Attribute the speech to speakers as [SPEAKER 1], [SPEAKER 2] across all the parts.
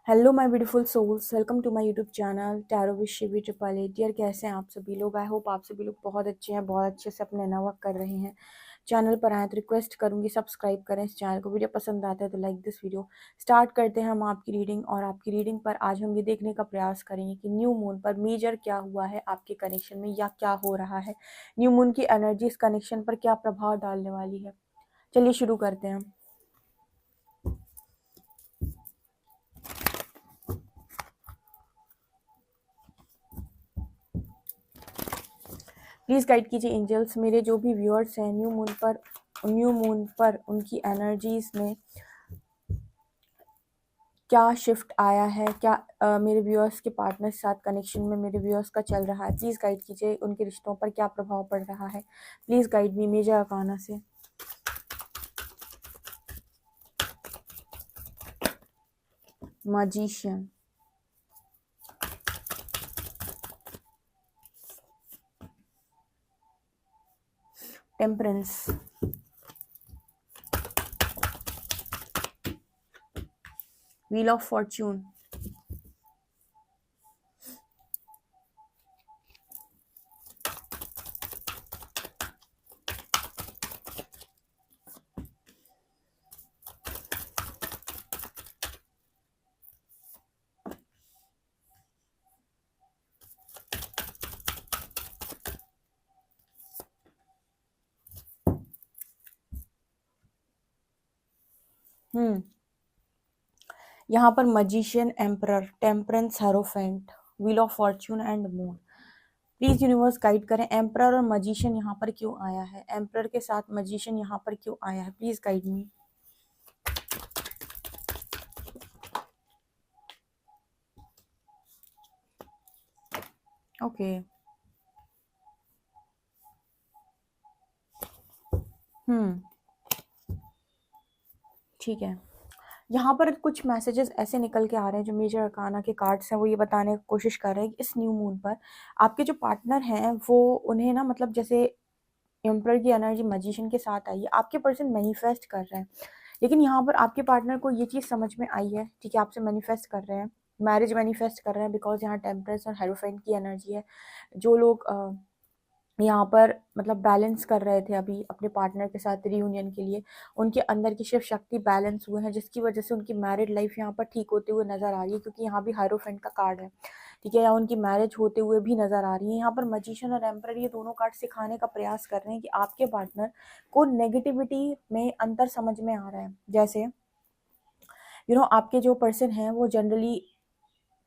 [SPEAKER 1] Hello my beautiful souls, welcome to my YouTube channel tarot with Shivi triple eight. Dear, कैसे हैं आप सभी लोग? आई होप आप सभी लोग बहुत अच्छे हैं, बहुत अच्छे से अपना वर्क कर रहे हैं। चैनल पर आए तो रिक्वेस्ट करूंगी सब्सक्राइब करें इस चैनल को। वीडियो पसंद आता है तो लाइक दिस वीडियो। स्टार्ट करते हैं हम आपकी रीडिंग। और आपकी रीडिंग पर आज हम ये देखने का प्रयास करेंगे कि न्यू मून पर मेजर क्या हुआ है आपके कनेक्शन में, या क्या हो रहा है। न्यू मून की एनर्जी इस कनेक्शन पर क्या प्रभाव डालने वाली है। चलिए शुरू करते हैं। प्लीज़ गाइड कीजिए एंजल्स, मेरे जो भी व्यूअर्स हैं न्यू मून पर उनकी एनर्जीज में क्या शिफ्ट आया है, क्या मेरे व्यूअर्स के पार्टनर के साथ कनेक्शन में मेरे व्यूअर्स का चल रहा है। प्लीज़ गाइड कीजिए उनके रिश्तों पर क्या प्रभाव पड़ रहा है। Please guide me major arcana से। Magician, temperance, wheel of fortune, यहाँ पर magician, emperor, temperance, hierophant, wheel of fortune and moon. Please universe guide करें एम्परर और मैजिशियन यहाँ पर क्यों आया है, एम्परर के साथ मैजिशियन यहाँ पर क्यों आया है। Please guide me. ओके, ठीक है। यहाँ पर कुछ मैसेजेस ऐसे निकल के आ रहे हैं जो मेजर अरकाना के कार्ड्स हैं, वो ये बताने की कोशिश कर रहे हैं कि इस न्यू मून पर आपके जो पार्टनर हैं वो उन्हें ना, मतलब जैसे एम्परर की एनर्जी मैजिशियन के साथ आई है, आपके पर्सन मैनिफेस्ट कर रहे हैं। लेकिन यहाँ पर आपके पार्टनर को ये चीज़ समझ में आई है, ठीक है, आपसे मैनिफेस्ट कर रहे हैं, मैरिज मैनिफेस्ट कर रहे हैं, बिकॉज यहाँ टेम्परेंस और हेरोफेंट की एनर्जी है। जो लोग यहाँ पर मतलब बैलेंस कर रहे थे अभी अपने पार्टनर के साथ रियूनियन के लिए, उनके अंदर की शिव शक्ति बैलेंस हुए हैं, जिसकी वजह से उनकी मैरिड लाइफ यहाँ पर ठीक होते हुए नजर आ रही है, क्योंकि यहाँ भी हायरोफेंट का कार्ड है, ठीक है, या उनकी मैरिज होते हुए भी नजर आ रही है। यहाँ पर मैजिशियन और एम्परर ये दोनों कार्ड सिखाने का प्रयास कर रहे हैं कि आपके पार्टनर को नेगेटिविटी में अंतर समझ में आ रहा है। जैसे आपके जो पर्सन हैं वो जनरली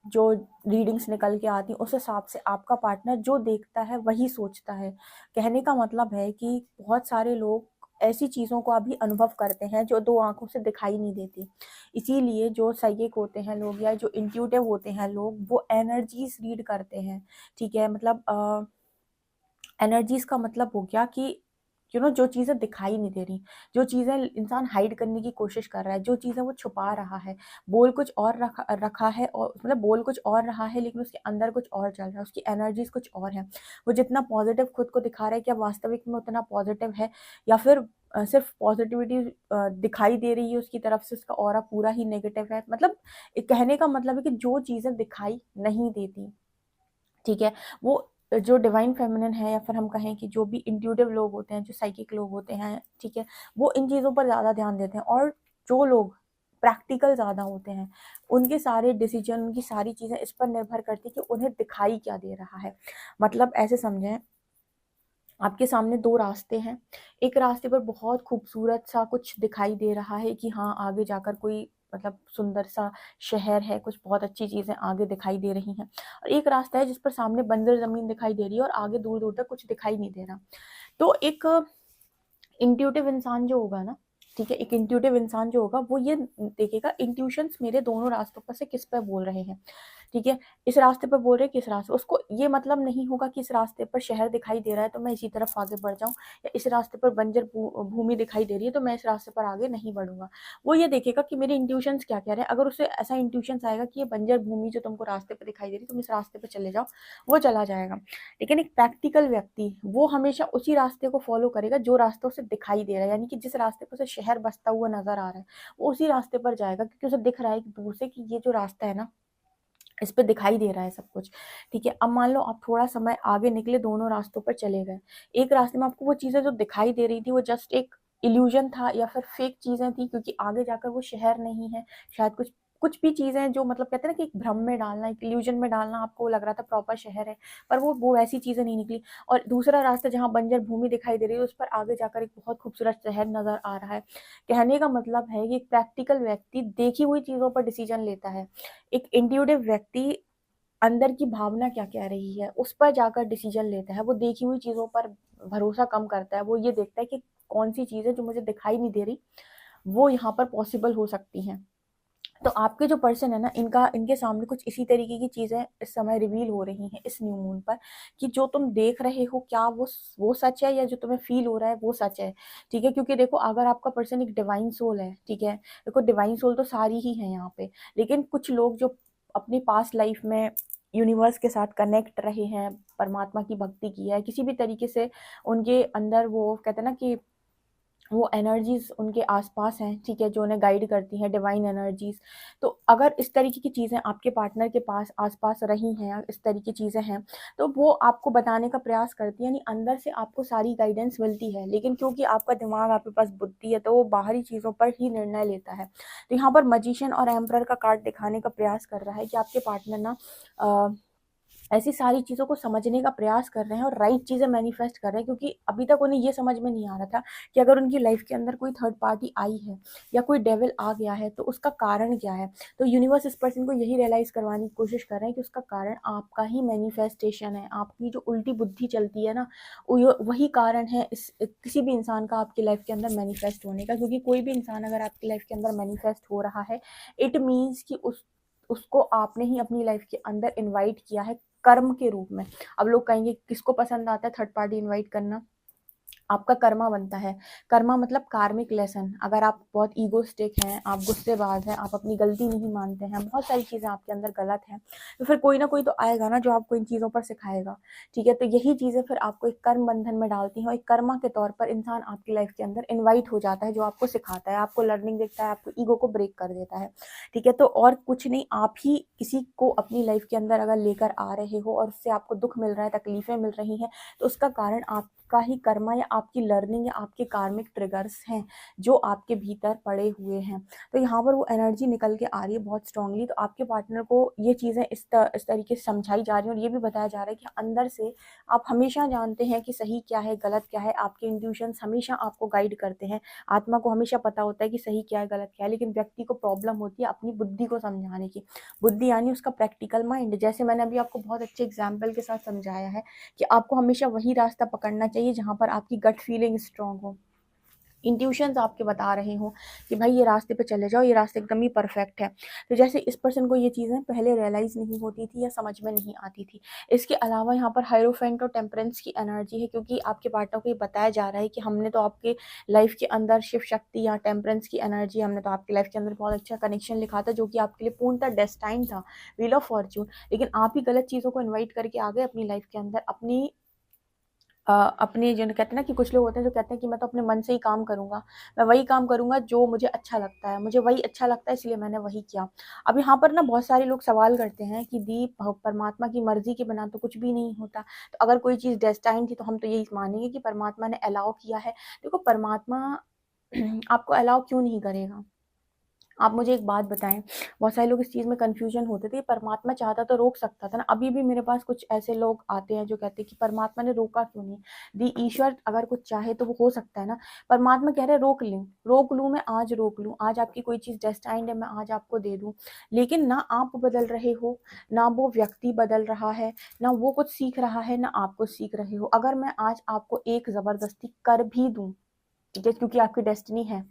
[SPEAKER 1] जो रीडिंग्स निकल के आती हैं उस हिसाब से आपका पार्टनर जो देखता है वही सोचता है। कहने का मतलब है कि बहुत सारे लोग ऐसी चीज़ों को अभी अनुभव करते हैं जो दो आंखों से दिखाई नहीं देती। इसीलिए जो साइकिक होते हैं लोग या जो इंट्यूटिव होते हैं लोग, वो एनर्जीज रीड करते हैं, ठीक है। मतलब एनर्जीज का मतलब हो गया कि जो चीज़ें दिखाई नहीं दे रही, जो चीज़ें इंसान हाइड करने की कोशिश कर रहा है, जो चीज़ें वो छुपा रहा है, बोल कुछ और रखा है, और मतलब बोल कुछ और रहा है लेकिन उसके अंदर कुछ और चल रहा है, उसकी एनर्जीज कुछ और है। वो जितना पॉजिटिव खुद को दिखा रहा है, क्या वास्तविक में उतना पॉजिटिव है, या फिर सिर्फ पॉजिटिविटी दिखाई दे रही है उसकी तरफ से, उसका ऑरा पूरा ही नेगेटिव है। मतलब कहने का मतलब है कि जो चीज़ें दिखाई नहीं देती, ठीक है, वो जो डिवाइन फेमिनिन है, या फिर हम कहें कि जो भी इंट्यूटिव लोग होते हैं, जो साइकिक लोग होते हैं, ठीक है, वो इन चीज़ों पर ज़्यादा ध्यान देते हैं। और जो लोग प्रैक्टिकल ज़्यादा होते हैं, उनके सारे डिसीजन, उनकी सारी चीज़ें इस पर निर्भर करती कि उन्हें दिखाई क्या दे रहा है। मतलब ऐसे समझें, आपके सामने दो रास्ते हैं। एक रास्ते पर बहुत खूबसूरत सा कुछ दिखाई दे रहा है कि हाँ, आगे जाकर कोई मतलब सुंदर सा शहर है, कुछ बहुत अच्छी चीज़ें आगे दिखाई दे रही हैं। और एक रास्ता है जिस पर सामने बंजर ज़मीन दिखाई दे रही है और आगे दूर दूर तक कुछ दिखाई नहीं दे रहा। तो एक इंट्यूटिव इंसान जो होगा ना, ठीक है, एक इंट्यूटिव इंसान जो होगा वो ये देखेगा इंट्यूशंस मेरे दोनों रास्तों पर से किस पर बोल रहे हैं, ठीक है। इस रास्ते पर बोल रहे हैं, किस रास्ते, उसको ये मतलब नहीं होगा कि इस रास्ते पर शहर दिखाई दे रहा है तो मैं इसी तरफ आगे बढ़ जाऊं, या इस रास्ते पर बंजर भूमि दिखाई दे रही है तो मैं इस रास्ते पर आगे नहीं बढ़ूंगा। वो ये देखेगा कि मेरे इंट्यूशंस क्या कह रहे हैं। अगर उसे ऐसा इंट्यूशंस आएगा कि ये बंजर भूमि जो तुमको रास्ते पर दिखाई दे रही है, तुम इस रास्ते पर चले जाओ, वो चला जाएगा। लेकिन एक प्रैक्टिकल व्यक्ति वो हमेशा उसी रास्ते को फॉलो करेगा जो रास्ता उसे दिखाई दे रहा है, यानी कि जिस रास्ते पर उसे शहर बसता हुआ नज़र आ रहा है, वो उसी रास्ते पर जाएगा क्योंकि उसे दिख रहा है कि दूर से कि ये जो रास्ता है ना, इस पे दिखाई दे रहा है सब कुछ, ठीक है। अब मान लो आप थोड़ा समय आगे निकले, दोनों रास्तों पर चले गए। एक रास्ते में आपको वो चीज़ें जो दिखाई दे रही थी वो जस्ट एक इल्यूजन था या फिर फेक चीज़ें थी, क्योंकि आगे जाकर वो शहर नहीं है। शायद कुछ कुछ भी चीज़ें जो मतलब कहते हैं ना कि एक भ्रम में डालना, एक इल्यूजन में डालना, आपको लग रहा था प्रॉपर शहर है, पर वो वैसी चीज़ें नहीं निकली। और दूसरा रास्ता जहाँ बंजर भूमि दिखाई दे रही है, उस पर आगे जाकर एक बहुत खूबसूरत शहर नज़र आ रहा है। कहने का मतलब है कि एक प्रैक्टिकल व्यक्ति देखी हुई चीज़ों पर डिसीजन लेता है। एक इंट्यूटिव व्यक्ति अंदर की भावना क्या कह रही है उस पर जाकर डिसीजन लेता है। वो देखी हुई चीज़ों पर भरोसा कम करता है। वो ये देखता है कि कौन सी चीज़ें जो मुझे दिखाई नहीं दे रही, वो यहाँ पर पॉसिबल हो सकती हैं। तो आपके जो पर्सन है ना, इनका इनके सामने कुछ इसी तरीके की चीज़ें इस समय रिवील हो रही हैं इस न्यू मून पर, कि जो तुम देख रहे हो क्या वो सच है, या जो तुम्हें फील हो रहा है वो सच है, ठीक है। क्योंकि देखो, अगर आपका पर्सन एक डिवाइन सोल है, ठीक है, देखो डिवाइन सोल तो सारी ही है यहाँ पे, लेकिन कुछ लोग जो अपनी पास्ट लाइफ में यूनिवर्स के साथ कनेक्ट रहे हैं, परमात्मा की भक्ति की है, किसी भी तरीके से उनके अंदर वो कहते हैं ना कि वो एनर्जीज उनके आसपास हैं, ठीक है, जो उन्हें गाइड करती हैं, डिवाइन एनर्जीज। तो अगर इस तरीके की चीज़ें आपके पार्टनर के पास आसपास रही हैं, इस तरह की चीज़ें हैं, तो वो आपको बताने का प्रयास करती है, यानी अंदर से आपको सारी गाइडेंस मिलती है, लेकिन क्योंकि आपका दिमाग, आपके पास बुद्धि है, तो वो बाहरी चीज़ों पर ही निर्णय लेता है। तो यहाँ पर मजिशियन और एम्परर का कार्ड दिखाने का प्रयास कर रहा है कि आपके पार्टनर ना ऐसी सारी चीज़ों को समझने का प्रयास कर रहे हैं और राइट चीज़ें मैनिफेस्ट कर रहे हैं, क्योंकि अभी तक उन्हें ये समझ में नहीं आ रहा था कि अगर उनकी लाइफ के अंदर कोई थर्ड पार्टी आई है या कोई डेविल आ गया है तो उसका कारण क्या है। तो यूनिवर्स इस पर्सन को यही रियलाइज़ करवाने की कोशिश कर रहे हैं कि उसका कारण आपका ही मैनिफेस्टेशन है, आपकी जो उल्टी बुद्धि चलती है ना, वही कारण है इस किसी भी इंसान का आपकी लाइफ के अंदर मैनिफेस्ट होने का। क्योंकि कोई भी इंसान अगर आपकी लाइफ के अंदर मैनिफेस्ट हो रहा है, इट मीन्स कि उसको आपने ही अपनी लाइफ के अंदर इनवाइट किया है कर्म के रूप में। अब लोग कहेंगे किसको पसंद आता है थर्ड पार्टी इनवाइट करना, आपका कर्मा बनता है। कर्मा मतलब कार्मिक लेसन। अगर आप बहुत ईगोस्टिक हैं, आप गुस्सेबाज हैं, आप अपनी गलती नहीं मानते हैं, बहुत सारी चीज़ें आपके अंदर गलत हैं, तो फिर कोई ना कोई तो आएगा ना जो आपको इन चीज़ों पर सिखाएगा, ठीक है। तो यही चीज़ें फिर आपको एक कर्म बंधन में डालती हैं और एक कर्मा के तौर पर इंसान आपकी लाइफ के अंदर इन्वाइट हो जाता है, जो आपको सिखाता है, आपको लर्निंग देता है, आपको ईगो को ब्रेक कर देता है, ठीक है। तो और कुछ नहीं, आप ही किसी को अपनी लाइफ के अंदर अगर लेकर आ रहे हो और उससे आपको दुख मिल रहा है, तकलीफें मिल रही हैं, तो उसका कारण आपका ही कर्मा या आपकी लर्निंग या आपके कार्मिक ट्रिगर्स हैं जो आपके भीतर पड़े हुए हैं। तो यहाँ पर वो एनर्जी निकल के आ रही है बहुत स्ट्रांगली। तो आपके पार्टनर को ये चीज़ें इस तरीके से समझाई जा रही हैं और ये भी बताया जा रहा है कि अंदर से आप हमेशा जानते हैं कि सही क्या है, गलत क्या है। आपके इंट्यूशंस हमेशा आपको गाइड करते हैं। आत्मा को हमेशा पता होता है कि सही क्या है, गलत क्या है, लेकिन व्यक्ति को प्रॉब्लम होती है अपनी बुद्धि को समझाने की। बुद्धि यानी उसका प्रैक्टिकल माइंड। जैसे मैंने अभी आपको बहुत अच्छे एग्जाम्पल के साथ समझाया है कि आपको हमेशा वही रास्ता पकड़ना चाहिए जहाँ पर आपकी गट फीलिंग स्ट्रांग हो, इंट्यूशंस आपके बता रहे हो कि भाई ये रास्ते पे चले जाओ, ये रास्ता एकदम ही परफेक्ट है। तो जैसे इस पर्सन को ये चीज़ें पहले रियलाइज़ नहीं होती थी या समझ में नहीं आती थी। इसके अलावा यहाँ पर हायरोफेंट और टेम्परेंस की एनर्जी है, क्योंकि आपके पार्टनर को ये बताया जा रहा है कि हमने तो आपके लाइफ के अंदर शिव शक्ति या टेम्परेंस की एनर्जी, हमने तो आपकी लाइफ के अंदर बहुत अच्छा कनेक्शन लिखा था जो कि आपके लिए पूर्णतः डेस्टाइन था, व्हील ऑफ फॉर्च्यून। लेकिन आप ही गलत चीज़ों को इन्वाइट करके आ गए अपनी लाइफ के अंदर, अपने जो कहते हैं ना कि कुछ लोग होते हैं जो कहते हैं कि मैं तो अपने मन से ही काम करूँगा, मैं वही काम करूँगा जो मुझे अच्छा लगता है, मुझे वही अच्छा लगता है इसलिए मैंने वही किया। अब यहाँ पर ना बहुत सारे लोग सवाल करते हैं कि दी परमात्मा की मर्ज़ी के बिना तो कुछ भी नहीं होता। तो अगर कोई चीज़ डेस्टाइन थी तो हम तो यही मानेंगे कि परमात्मा ने अलाउ किया है। देखो परमात्मा आपको अलाउ क्यों नहीं करेगा? आप मुझे एक बात बताएँ, बहुत सारे लोग इस चीज़ में कन्फ्यूज़न होते थे, परमात्मा चाहता तो रोक सकता था ना। अभी भी मेरे पास कुछ ऐसे लोग आते हैं जो कहते हैं कि परमात्मा ने रोका क्यों नहीं? ईश्वर अगर कुछ चाहे तो वो हो सकता है ना। परमात्मा कह रहे हैं रोक लूँ मैं आज रोक लूँ, आज आपकी कोई चीज़ डेस्टाइन्ड है मैं आज आपको दे दूँ। लेकिन ना आप बदल रहे हो, ना वो व्यक्ति बदल रहा है, ना वो कुछ सीख रहा है, ना आप कुछ सीख रहे हो। अगर मैं आज आपको एक ज़बरदस्ती कर भी दूँ, ठीक है, क्योंकि आपकी डेस्टिनी है,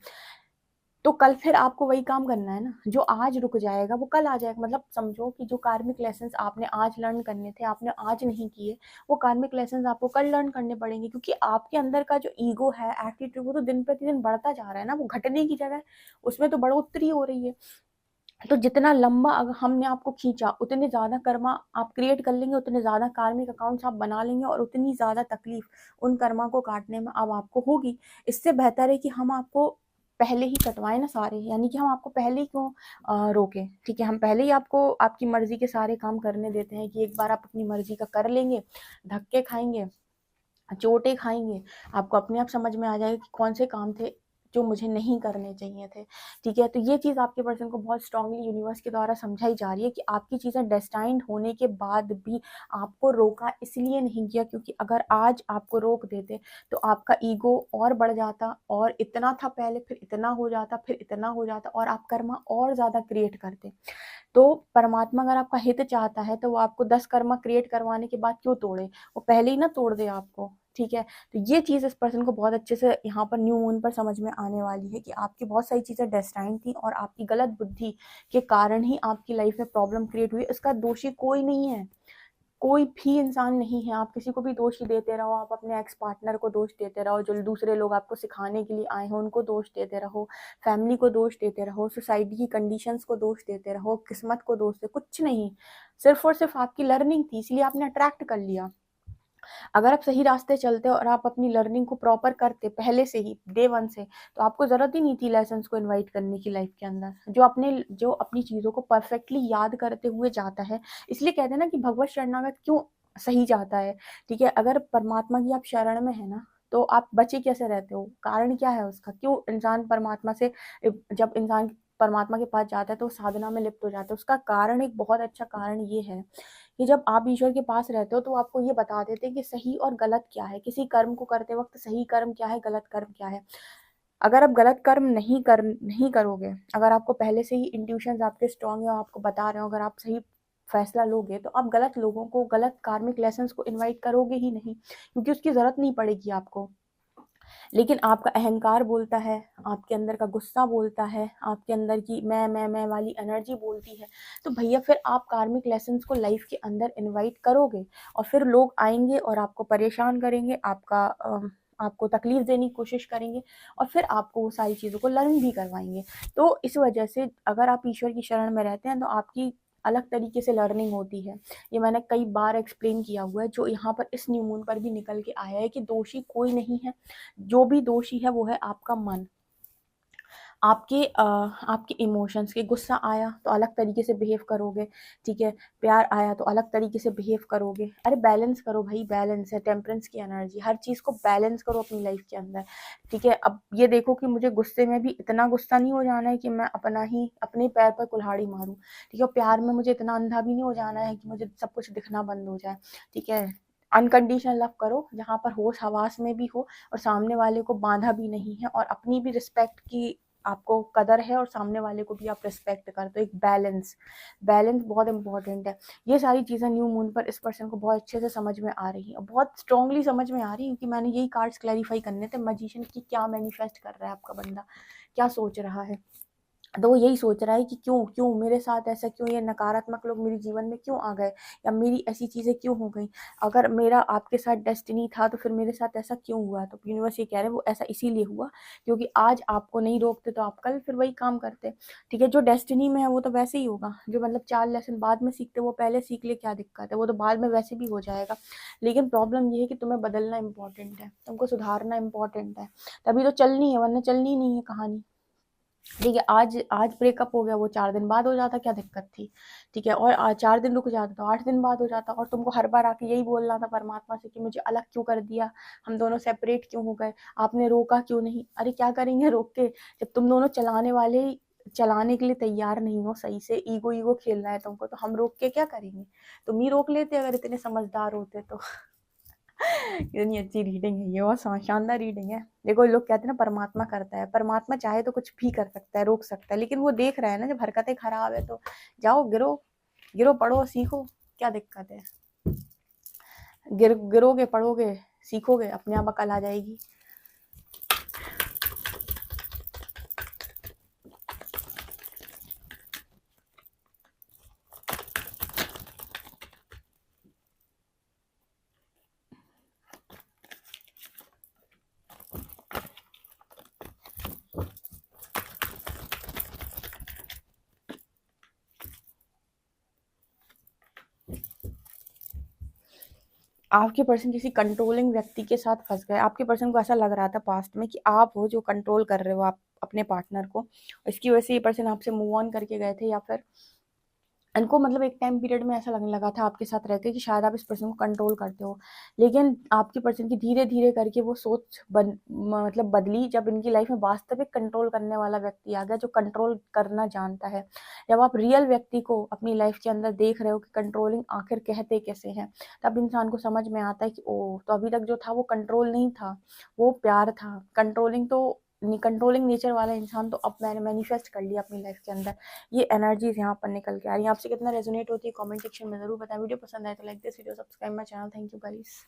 [SPEAKER 1] तो कल फिर आपको वही काम करना है ना। जो आज रुक जाएगा वो कल आ जाएगा। मतलब समझो कि जो कार्मिक लेसन्स आपने आज लर्न करने थे, आपने आज नहीं किए, वो कार्मिक लेसन्स आपको कल लर्न करने पड़ेंगे, क्योंकि आपके अंदर का जो ईगो है, एटीट्यूड, वो तो दिन प्रतिदिन बढ़ता जा रहा है ना, वो घटने की जगह उसमें तो बढ़ोतरी हो रही है। तो जितना लंबा अगर हमने आपको खींचा, उतने ज़्यादा कर्मा आप क्रिएट कर लेंगे, उतने ज़्यादा कार्मिक अकाउंट्स आप बना लेंगे और उतनी ज़्यादा तकलीफ उन कर्मा को काटने में अब आपको होगी। इससे बेहतर है कि हम आपको पहले ही कटवाएं ना सारे, यानी कि हम आपको पहले ही क्यों रोकें, ठीक है। हम पहले ही आपको आपकी मर्जी के सारे काम करने देते हैं कि एक बार आप अपनी मर्जी का कर लेंगे, धक्के खाएंगे, चोटें खाएंगे, आपको अपने आप समझ में आ जाएगा कि कौन से काम थे जो मुझे नहीं करने चाहिए थे, ठीक है। तो ये चीज़ आपके पर्सन को बहुत स्ट्रांगली यूनिवर्स के द्वारा समझाई जा रही है कि आपकी चीज़ें डेस्टाइंड होने के बाद भी आपको रोका इसलिए नहीं गया क्योंकि अगर आज आपको रोक देते तो आपका ईगो और बढ़ जाता, और इतना था पहले, फिर इतना हो जाता, फिर इतना हो जाता, और आप कर्मा और ज़्यादा क्रिएट करते। तो परमात्मा अगर आपका हित चाहता है तो वो आपको 10 कर्मा क्रिएट करवाने के बाद क्यों तोड़े, वो पहले ही ना तोड़ दे आपको, ठीक है। तो ये चीज़ इस पर्सन को बहुत अच्छे से यहाँ पर न्यू मून पर समझ में आने वाली है कि आपकी बहुत सारी चीज़ें डेस्टाइन थी और आपकी गलत बुद्धि के कारण ही आपकी लाइफ में प्रॉब्लम क्रिएट हुई। इसका दोषी कोई नहीं है, कोई भी इंसान नहीं है। आप किसी को भी दोष देते रहो, आप अपने एक्स पार्टनर को दोष देते रहो, जो दूसरे लोग आपको सिखाने के लिए आए हैं उनको दोष देते रहो, फैमिली को दोष देते रहो, सोसाइटी की कंडीशंस को दोष देते रहो, किस्मत को दोष दे, कुछ नहीं। सिर्फ और सिर्फ आपकी लर्निंग थी, इसलिए आपने अट्रैक्ट कर लिया। अगर आप सही रास्ते चलते और आप अपनी लर्निंग को प्रॉपर करते पहले से ही, डे वन से, तो आपको जरूरत ही नहीं थी लेसन्स को इनवाइट करने की लाइफ के अंदर। जो अपनी चीज़ों को परफेक्टली याद करते हुए जाता है, इसलिए कहते हैं ना कि भगवत शरणागत क्यों सही जाता है, ठीक है। अगर परमात्मा की आप शरण में है ना, तो आप बचे कैसे रहते हो, कारण क्या है उसका, क्यों इंसान परमात्मा से, जब इंसान परमात्मा के पास जाता है तो साधना में लिप्त हो जाता है, उसका कारण, एक बहुत अच्छा कारण ये है कि जब आप ईश्वर के पास रहते हो तो आपको ये बता देते हैं कि सही और गलत क्या है, किसी कर्म को करते वक्त सही कर्म क्या है, गलत कर्म क्या है। अगर आप गलत कर्म नहीं करोगे, अगर आपको पहले से ही इंट्यूशंस आपके स्ट्रांग है और आपको बता रहे हो, अगर आप सही फैसला लोगे तो आप गलत लोगों को, गलत कार्मिक लेसन्स को इनवाइट करोगे ही नहीं, क्योंकि उसकी जरूरत नहीं पड़ेगी आपको। लेकिन आपका अहंकार बोलता है, आपके अंदर का गुस्सा बोलता है, आपके अंदर की मैं वाली एनर्जी बोलती है, तो भैया फिर आप कार्मिक लेसन्स को लाइफ के अंदर इनवाइट करोगे, और फिर लोग आएंगे और आपको परेशान करेंगे, आपको तकलीफ देने की कोशिश करेंगे, और फिर आपको वो सारी चीज़ों को लर्न भी करवाएंगे। तो इस वजह से अगर आप ईश्वर की शरण में रहते हैं तो आपकी अलग तरीके से लर्निंग होती है। ये मैंने कई बार एक्सप्लेन किया हुआ है, जो यहाँ पर इस न्यू मून पर भी निकल के आया है कि दोषी कोई नहीं है, जो भी दोषी है वो है आपका मन, आपके इमोशंस के। गुस्सा आया तो अलग तरीके से बिहेव करोगे, ठीक है। प्यार आया तो अलग तरीके से बिहेव करोगे। अरे बैलेंस करो भाई, बैलेंस है, टेम्परेंस की एनर्जी, हर चीज़ को बैलेंस करो अपनी लाइफ के अंदर, ठीक है। अब ये देखो कि मुझे गुस्से में भी इतना गुस्सा नहीं हो जाना है कि मैं अपने पैर पर कुल्हाड़ी मारूं, ठीक है। प्यार में मुझे इतना अंधा भी नहीं हो जाना है कि मुझे सब कुछ दिखना बंद हो जाए, ठीक है। अनकंडीशनल लव करो जहाँ पर होश हवास में भी हो, और सामने वाले को बांधा भी नहीं है, और अपनी भी रिस्पेक्ट की आपको कदर है, और सामने वाले को भी आप रिस्पेक्ट करते हो। एक बैलेंस, बैलेंस बहुत इंपॉर्टेंट है। ये सारी चीज़ें न्यू मून पर इस पर्सन को बहुत अच्छे से समझ में आ रही है, और बहुत स्ट्रांगली समझ में आ रही है, क्योंकि मैंने यही कार्ड्स क्लैरिफाई करने थे, मैजिशियन की क्या मैनिफेस्ट कर रहा है आपका बंदा, क्या सोच रहा है। तो वो यही सोच रहा है कि क्यों क्यों मेरे साथ ऐसा, क्यों ये नकारात्मक लोग मेरे जीवन में क्यों आ गए, या मेरी ऐसी चीज़ें क्यों हो गई। अगर मेरा आपके साथ डेस्टिनी था तो फिर मेरे साथ ऐसा क्यों हुआ। तो यूनिवर्स ये कह रहे हैं वो ऐसा इसीलिए हुआ क्योंकि आज आपको नहीं रोकते तो आप कल फिर वही काम करते, ठीक है। जो डेस्टिनी में है वो तो वैसे ही होगा, जो मतलब 4 लेसन बाद में सीखते वो पहले सीख ले, क्या दिक्कत है, वो तो बाद में वैसे भी हो जाएगा। लेकिन प्रॉब्लम ये है कि तुम्हें बदलना इंपॉर्टेंट है, तुमको सुधारना इंपॉर्टेंट है, तभी तो चलनी है, वरना चलनी नहीं है कहानी, ठीक है। आज आज ब्रेकअप हो गया, वो 4 दिन बाद हो जाता, क्या दिक्कत थी, ठीक है। और 4 दिन रुक जाता तो 8 दिन बाद हो जाता, और तुमको हर बार आके यही बोलना था परमात्मा से कि मुझे अलग क्यों कर दिया, हम दोनों सेपरेट क्यों हो गए, आपने रोका क्यों नहीं। अरे क्या करेंगे रोक के, जब तुम दोनों चलाने वाले चलाने के लिए तैयार नहीं हो, सही से ईगो ईगो खेलना है तुमको, तो हम रोक के क्या करेंगे। तुम ही रोक लेते अगर इतने समझदार होते तो। इतनी अच्छी रीडिंग है ये, बहुत शानदार रीडिंग है। देखो लोग कहते हैं ना परमात्मा करता है, परमात्मा चाहे तो कुछ भी कर सकता है, रोक सकता है, लेकिन वो देख रहा है ना, जब हरकतें खराब है तो जाओ गिरो, गिरो पढ़ो सीखो, क्या दिक्कत है। गिरोगे पढ़ोगे सीखोगे, अपने आप अकल आ जाएगी। आपके पर्सन किसी कंट्रोलिंग व्यक्ति के साथ फंस गए। आपके पर्सन को ऐसा लग रहा था पास्ट में कि आप हो जो कंट्रोल कर रहे हो, आप अपने पार्टनर को, इसकी वजह से ये पर्सन आपसे मूव ऑन करके गए थे, या फिर इनको मतलब एक टाइम पीरियड में ऐसा लगने लगा था आपके साथ रहकर कि शायद आप इस पर्सन को कंट्रोल करते हो, लेकिन आपके पर्सन की धीरे धीरे करके वो सोच मतलब बदली, जब इनकी लाइफ में वास्तविक कंट्रोल करने वाला व्यक्ति आ गया जो कंट्रोल करना जानता है। जब आप रियल व्यक्ति को अपनी लाइफ के अंदर देख रहे हो कि कंट्रोलिंग आखिर कहते कैसे हैं, तब इंसान को समझ में आता है कि ओ, तो अभी तक जो था वो कंट्रोल नहीं था, वो प्यार था। कंट्रोलिंग नेचर वाला इंसान तो अब मैंने मैनिफेस्ट कर लिया अपनी लाइफ के अंदर। ये एनर्जीज यहाँ पर निकल के आ रही है। आपसे कितना रेजोनेट होती है कमेंट सेक्शन में जरूर बताएं। वीडियो पसंद आए तो like this video, subscribe my channel. Thank you guys.